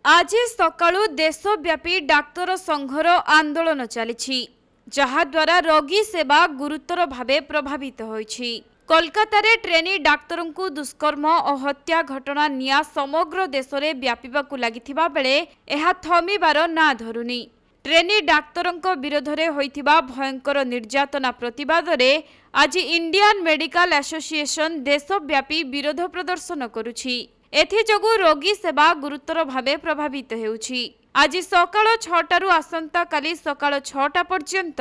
आज सकाळू देशव्यापी डाक्तर संघर आंदोलन चली जहाद्वारा रोगी सेवा गुरुतर भावे प्रभावित होईछि। कोलकाता ट्रेनी डाक्तर को दुष्कर्म और हत्या घटना निया समग्र देश में व्यापीबाकू लागिथिबा बेले एहा थमिबार ना धरुनी। ट्रेनी डाक्तर विरोध में होइथिबा भयंकर निर्यातना प्रतिवाद रे आज इंडियन मेडिकल एसोसिएशन देशव्यापी विरोध प्रदर्शन करुछि। एथिजोगु रोगी सेवा गुरुतर भावे प्रभावित हेउछि। आज सकाळ 6टारू आसंता काली सकाळ 6टा पर्यंत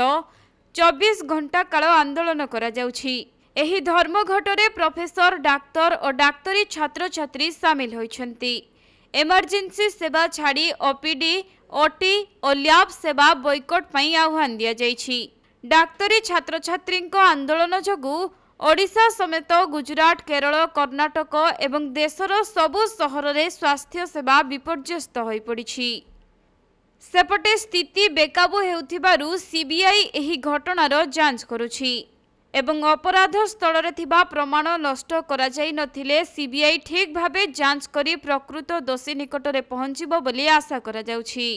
24 घंटा काल आंदोलन करा जाउछि। एही धर्मघटरे प्रोफेसर डाक्तर और डाक्तरी छात्र छात्री सामिल होइछन्ति। इमरजेंसी सेवा छाड़ी ओपीडी ओटी और लैब सेवा बॉयकॉट पई आह्वान दिया जाइछि। डाक्तरी छात्र छात्री आंदोलन जोगु ओडिशा समेत गुजरात केरल कर्नाटक एवं देशर सबु सहर रे स्वास्थ्य सेवा विपर्यस्त होई पड़िछि। सेपटे स्थिति बेकाबू हेउथिबारु सीबीआई एही घटनार जांच करुछि एवं अपराध स्थल रे थिबा प्रमाण नष्ट करा जाई नथिले सीबीआई ठीक भाबे जांच करी प्रकृत दोषी निकटरे पहुंचिबो बोली आशा करा जाउछि।